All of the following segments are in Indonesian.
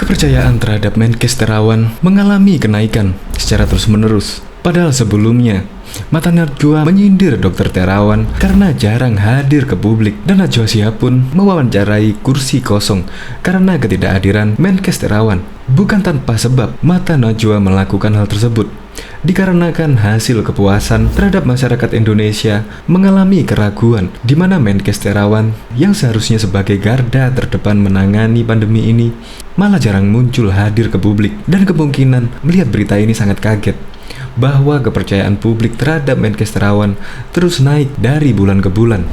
Kepercayaan terhadap Menkes Terawan mengalami kenaikan secara terus-menerus. Padahal sebelumnya, mata Najwa menyindir Dr. Terawan karena jarang hadir ke publik, dan Najwa Shihab pun mewawancarai kursi kosong karena ketidakhadiran Menkes Terawan. Bukan tanpa sebab mata Najwa melakukan hal tersebut, dikarenakan hasil kepuasan terhadap masyarakat Indonesia mengalami keraguan di mana Menkes Terawan yang seharusnya sebagai garda terdepan menangani pandemi ini malah jarang muncul hadir ke publik, dan kemungkinan melihat berita ini sangat kaget bahwa kepercayaan publik terhadap Menkes Terawan terus naik dari bulan ke bulan.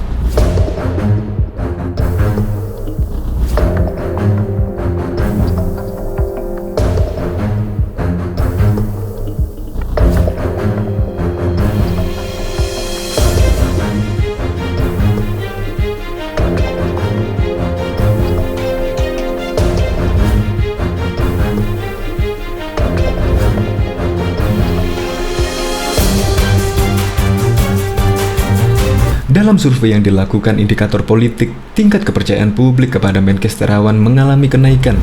Dalam survei yang dilakukan Indikator Politik, tingkat kepercayaan publik kepada Menkes Terawan mengalami kenaikan,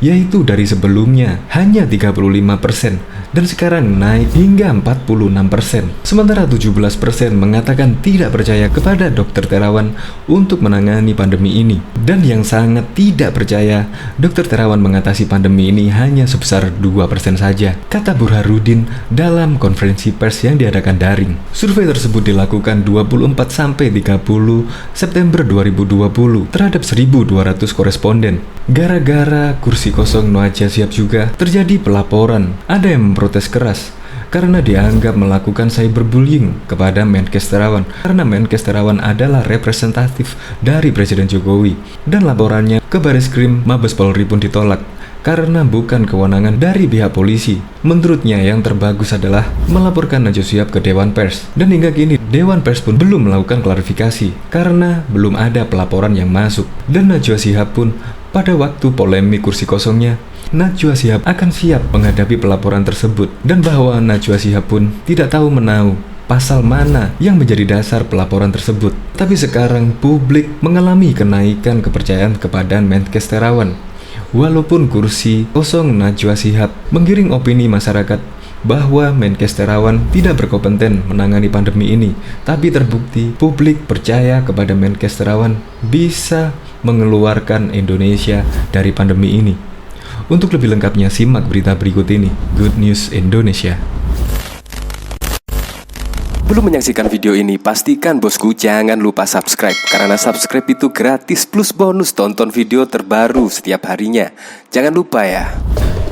yaitu dari sebelumnya hanya 35% dan sekarang naik hingga 46%. Sementara 17% mengatakan tidak percaya kepada Dr. Terawan untuk menangani pandemi ini. Dan yang sangat tidak percaya Dr. Terawan mengatasi pandemi ini hanya sebesar 2% saja, kata Burhanuddin dalam konferensi pers yang diadakan daring. Survei tersebut dilakukan 24-30 September 2020 terhadap 1.200 koresponden. Gara-gara kursi kosong Najwa Shihab juga terjadi pelaporan. Ada yang memprotes keras karena dianggap melakukan cyberbullying kepada Menkes Terawan, karena Menkes Terawan adalah representatif dari Presiden Jokowi, dan laporannya ke Barisskrim Mabes Polri pun ditolak karena bukan kewenangan dari pihak polisi. Menurutnya yang terbagus adalah melaporkan Najwa Shihab ke Dewan Pers, dan hingga kini Dewan Pers pun belum melakukan klarifikasi karena belum ada pelaporan yang masuk. Dan Najwa Shihab pun pada waktu polemik kursi kosongnya, Najwa Shihab akan siap menghadapi pelaporan tersebut, dan bahwa Najwa Shihab pun tidak tahu menahu pasal mana yang menjadi dasar pelaporan tersebut. Tapi sekarang publik mengalami kenaikan kepercayaan kepada Menkes Terawan. Walaupun kursi kosong Najwa Shihab menggiring opini masyarakat bahwa Menkes Terawan tidak berkompeten menangani pandemi ini, tapi terbukti publik percaya kepada Menkes Terawan bisa mengeluarkan Indonesia dari pandemi ini. Untuk lebih lengkapnya simak berita berikut ini. Good News Indonesia. Belum menyaksikan video ini, pastikan bosku jangan lupa subscribe, karena subscribe itu gratis plus bonus tonton video terbaru setiap harinya. Jangan lupa ya.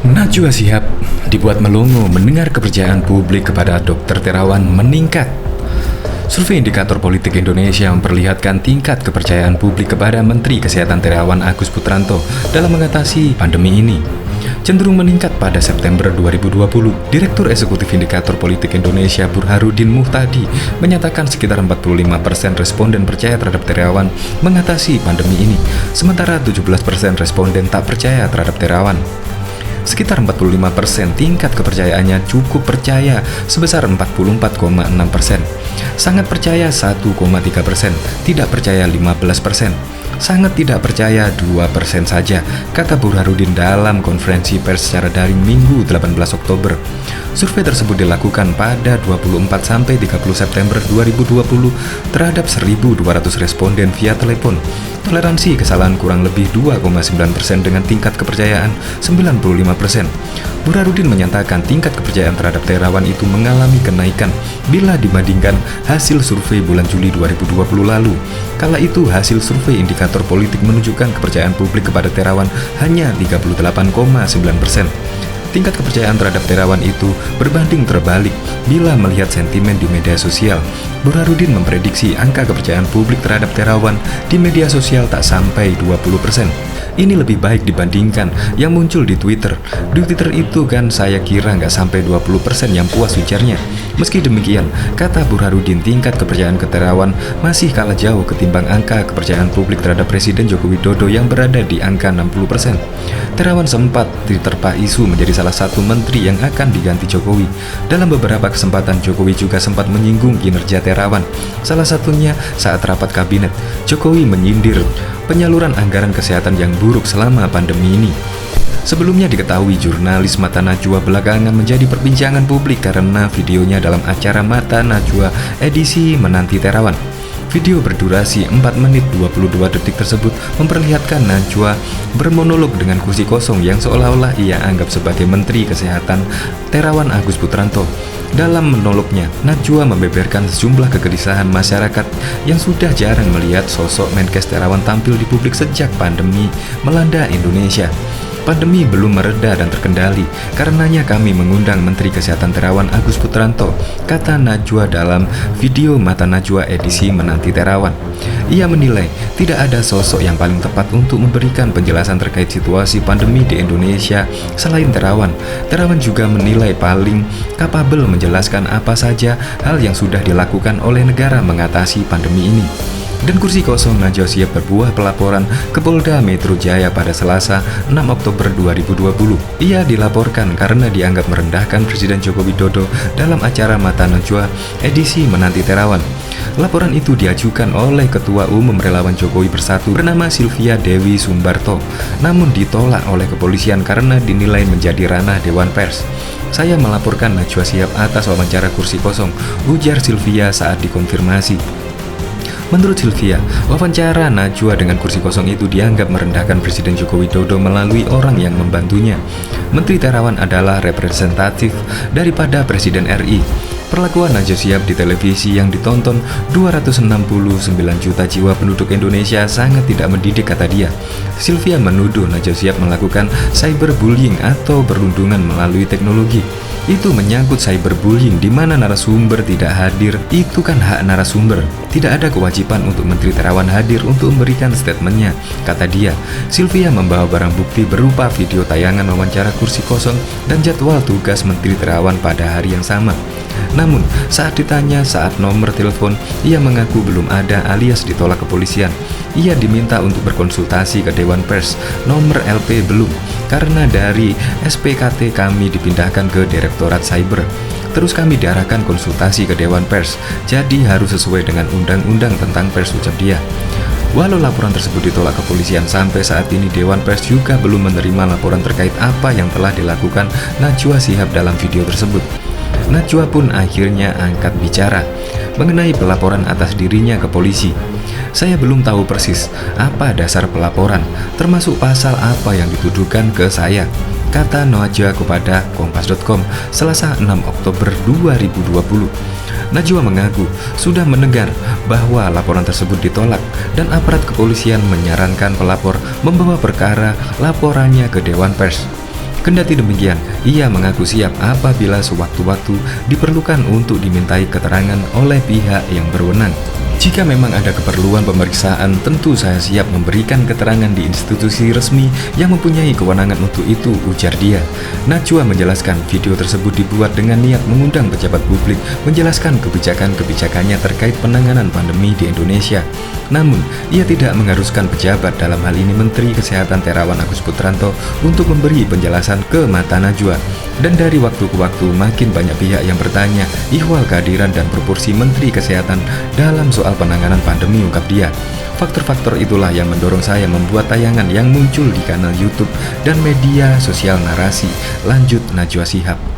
Najwa Shihab dibuat melongo mendengar kepercayaan publik kepada Dr. Terawan meningkat. Survei Indikator Politik Indonesia memperlihatkan tingkat kepercayaan publik kepada Menteri Kesehatan Terawan Agus Putranto dalam mengatasi pandemi ini cenderung meningkat pada September 2020. Direktur Eksekutif Indikator Politik Indonesia Burhanuddin Muhtadi menyatakan sekitar 45% responden percaya terhadap Terawan mengatasi pandemi ini, sementara 17% responden tak percaya terhadap Terawan. Sekitar 45% tingkat kepercayaannya cukup percaya sebesar 44,6%, sangat percaya 1,3%, tidak percaya 15%, sangat tidak percaya 2% saja, kata Burhanuddin dalam konferensi pers secara daring Minggu 18 Oktober. Survei tersebut dilakukan pada 24-30 September 2020 terhadap 1.200 responden via telepon. Toleransi kesalahan kurang lebih 2,9% dengan tingkat kepercayaan 95%. Burhanuddin menyatakan tingkat kepercayaan terhadap Terawan itu mengalami kenaikan bila dibandingkan hasil survei bulan Juli 2020 lalu. Kala itu hasil survei Indikator Politik menunjukkan kepercayaan publik kepada Terawan hanya 38,9%. Tingkat kepercayaan terhadap Terawan itu berbanding terbalik bila melihat sentimen di media sosial. Burhanuddin memprediksi angka kepercayaan publik terhadap Terawan di media sosial tak sampai 20%. Ini lebih baik dibandingkan yang muncul di Twitter. Di Twitter itu kan saya kira nggak sampai 20% yang puas, ujarnya. Meski demikian, kata Burhanuddin, tingkat kepercayaan ke Terawan masih kalah jauh ketimbang angka kepercayaan publik terhadap Presiden Joko Widodo yang berada di angka 60%. Terawan sempat diterpa isu menjadi salah satu menteri yang akan diganti Jokowi. Dalam beberapa kesempatan, Jokowi juga sempat menyinggung kinerja Terawan. Salah satunya saat rapat kabinet, Jokowi menyindir penyaluran anggaran kesehatan yang buruk selama pandemi ini. Sebelumnya diketahui jurnalis Mata Najwa belakangan menjadi perbincangan publik karena videonya dalam acara Mata Najwa edisi Menanti Terawan. Video berdurasi 4 menit 22 detik tersebut memperlihatkan Najwa bermonolog dengan kursi kosong yang seolah-olah ia anggap sebagai Menteri Kesehatan Terawan Agus Putranto. Dalam monolognya, Najwa membeberkan sejumlah kegelisahan masyarakat yang sudah jarang melihat sosok Menkes Terawan tampil di publik sejak pandemi melanda Indonesia. Pandemi belum mereda dan terkendali, karenanya kami mengundang Menteri Kesehatan Terawan Agus Putranto, kata Najwa dalam video Mata Najwa edisi Menanti Terawan. Ia menilai tidak ada sosok yang paling tepat untuk memberikan penjelasan terkait situasi pandemi di Indonesia selain Terawan. Terawan juga menilai paling kapabel menjelaskan apa saja hal yang sudah dilakukan oleh negara mengatasi pandemi ini. Dan kursi kosong Najwa siap berbuah pelaporan ke Polda Metro Jaya pada Selasa 6 Oktober 2020. Ia dilaporkan karena dianggap merendahkan Presiden Joko Widodo dalam acara Mata Najwa edisi Menanti Terawan. Laporan itu diajukan oleh Ketua Umum Relawan Jokowi Bersatu bernama Sylvia Dewi Sumbarto, namun ditolak oleh kepolisian karena dinilai menjadi ranah Dewan Pers. Saya melaporkan Najwa siap atas wawancara kursi kosong, ujar Sylvia saat dikonfirmasi. Menurut Sylvia, wawancara Najwa dengan kursi kosong itu dianggap merendahkan Presiden Joko Widodo melalui orang yang membantunya. Menteri Terawan adalah representatif daripada Presiden RI. Perlakuan Najwa Shihab di televisi yang ditonton 269 juta jiwa penduduk Indonesia sangat tidak mendidik, kata dia. Sylvia menuduh Najwa Shihab melakukan cyberbullying atau perundungan melalui teknologi. Itu menyangkut cyberbullying di mana narasumber tidak hadir, itu kan hak narasumber. Tidak ada kewajiban untuk Menteri Terawan hadir untuk memberikan statementnya, kata dia. Sylvia membawa barang bukti berupa video tayangan wawancara kursi kosong dan jadwal tugas Menteri Terawan pada hari yang sama. Namun, saat ditanya saat nomor telepon, ia mengaku belum ada alias ditolak kepolisian. Ia diminta untuk berkonsultasi ke Dewan Pers, nomor LP belum, karena dari SPKT kami dipindahkan ke Direktorat Cyber. Terus kami diarahkan konsultasi ke Dewan Pers, jadi harus sesuai dengan undang-undang tentang pers, ucap dia. Walau laporan tersebut ditolak kepolisian, sampai saat ini Dewan Pers juga belum menerima laporan terkait apa yang telah dilakukan Najwa Shihab dalam video tersebut. Najwa pun akhirnya angkat bicara mengenai pelaporan atas dirinya ke polisi. Saya belum tahu persis apa dasar pelaporan, termasuk pasal apa yang dituduhkan ke saya, kata Najwa kepada Kompas.com Selasa 6 Oktober 2020. Najwa mengaku sudah mendengar bahwa laporan tersebut ditolak dan aparat kepolisian menyarankan pelapor membawa perkara laporannya ke Dewan Pers. Kendati demikian, ia mengaku siap apabila sewaktu-waktu diperlukan untuk dimintai keterangan oleh pihak yang berwenang. Jika memang ada keperluan pemeriksaan, tentu saya siap memberikan keterangan di institusi resmi yang mempunyai kewenangan untuk itu, ujar dia. Najwa menjelaskan video tersebut dibuat dengan niat mengundang pejabat publik menjelaskan kebijakan-kebijakannya terkait penanganan pandemi di Indonesia. Namun, ia tidak mengharuskan pejabat, dalam hal ini Menteri Kesehatan Terawan Agus Putranto, untuk memberi penjelasan ke Mata Najwa. Dan dari waktu ke waktu makin banyak pihak yang bertanya ihwal kehadiran dan proporsi Menteri Kesehatan dalam soal penanganan pandemi, ungkap dia. Faktor-faktor itulah yang mendorong saya membuat tayangan yang muncul di kanal YouTube dan media sosial Narasi, lanjut Najwa Shihab.